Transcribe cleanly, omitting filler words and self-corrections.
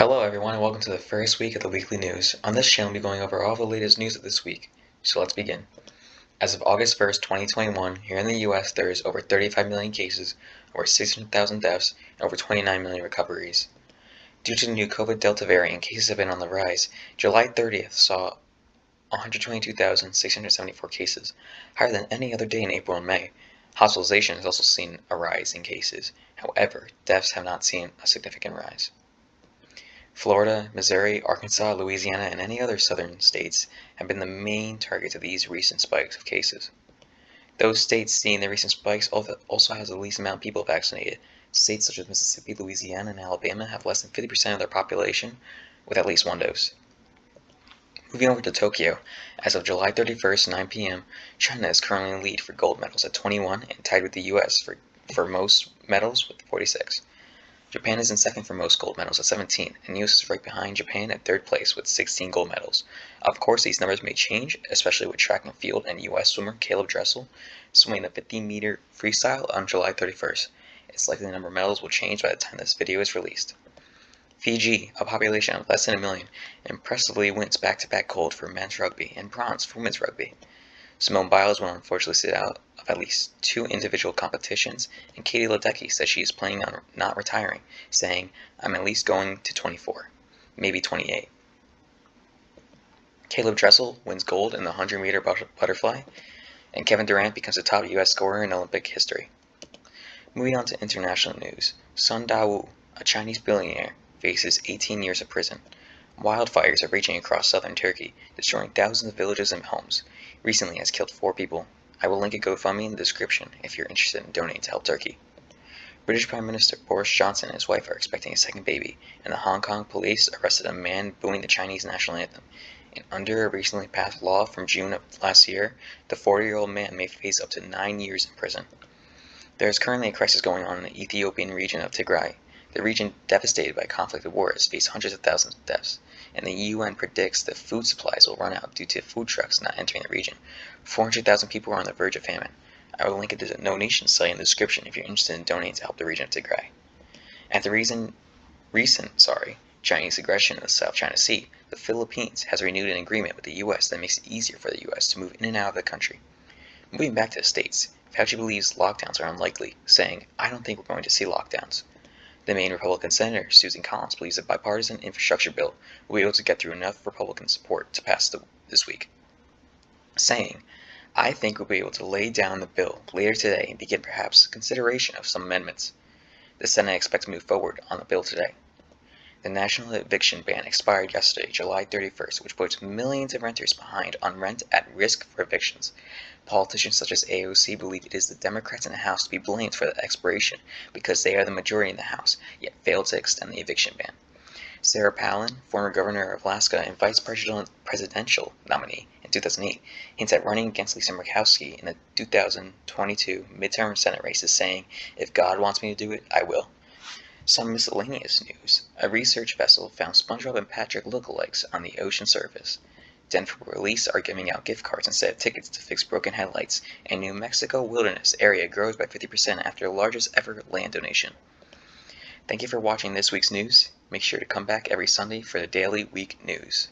Hello everyone and welcome to the first week of the weekly news. On this channel we'll be going over all the latest news of this week. So let's begin. As of August 1st, 2021, here in the US there is over 35 million cases, over 600,000 deaths, and over 29 million recoveries. Due to the new COVID Delta variant, cases have been on the rise. July 30th saw 122,674 cases, higher than any other day in April and May. Hospitalization has also seen a rise in cases. However, deaths have not seen a significant rise. Florida, Missouri, Arkansas, Louisiana, and any other southern states have been the main targets of these recent spikes of cases. Those states seeing the recent spikes also has the least amount of people vaccinated. States such as Mississippi, Louisiana, and Alabama have less than 50% of their population with at least one dose. Moving over to Tokyo, as of July 31st, 9 p.m., China is currently in the lead for gold medals at 21 and tied with the US for most medals with 46. Japan is in second for most gold medals at 17, and US is right behind Japan at third place with 16 gold medals. Of course, these numbers may change, especially with track and field and US swimmer Caleb Dressel swimming the 50-meter freestyle on July 31st. It's likely the number of medals will change by the time this video is released. Fiji, a population of less than a million, impressively wins back-to-back gold for men's rugby and bronze for women's rugby. Simone Biles will unfortunately sit out of at least 2 individual competitions, and Katie Ledecky says she is planning on not retiring, saying, "I'm at least going to 24, maybe 28. Caleb Dressel wins gold in the 100-meter butterfly, and Kevin Durant becomes the top U.S. scorer in Olympic history. Moving on to international news, Sun Dawu, a Chinese billionaire, faces 18 years of prison. Wildfires are raging across southern Turkey, destroying thousands of villages and homes. Recently has killed 4 people. I will link a GoFundMe in the description if you're interested in donating to help Turkey. British Prime Minister Boris Johnson and his wife are expecting a second baby, and the Hong Kong police arrested a man booing the Chinese national anthem. And under a recently passed law from June of last year, the 40-year-old man may face up to 9 years in prison. There is currently a crisis going on in the Ethiopian region of Tigray. The region, devastated by conflict and war, has faced hundreds of thousands of deaths, and the UN predicts that food supplies will run out due to food trucks not entering the region. 400,000 people are on the verge of famine. I will link a donation site in the description if you're interested in donating to help the region of Tigray. After recent Chinese aggression in the South China Sea, the Philippines has renewed an agreement with the U.S. that makes it easier for the U.S. to move in and out of the country. Moving back to the States, Fauci believes lockdowns are unlikely, saying, "I don't think we're going to see lockdowns." The Maine Republican Senator, Susan Collins, believes a bipartisan infrastructure bill will be able to get through enough Republican support to pass this week, saying, "I think we'll be able to lay down the bill later today and begin perhaps consideration of some amendments." The Senate expects to move forward on the bill today. The national eviction ban expired yesterday, July 31st, which puts millions of renters behind on rent at risk for evictions. Politicians such as AOC believe it is the Democrats in the House to be blamed for the expiration because they are the majority in the House, yet failed to extend the eviction ban. Sarah Palin, former governor of Alaska and vice presidential nominee in 2008, hints at running against Lisa Murkowski in the 2022 midterm Senate races, saying, "If God wants me to do it, I will." Some miscellaneous news. A research vessel found SpongeBob and Patrick lookalikes on the ocean surface. Denver police are giving out gift cards instead of tickets to fix broken headlights, and New Mexico wilderness area grows by 50% after the largest ever land donation. Thank you for watching this week's news. Make sure to come back every Sunday for the daily week news.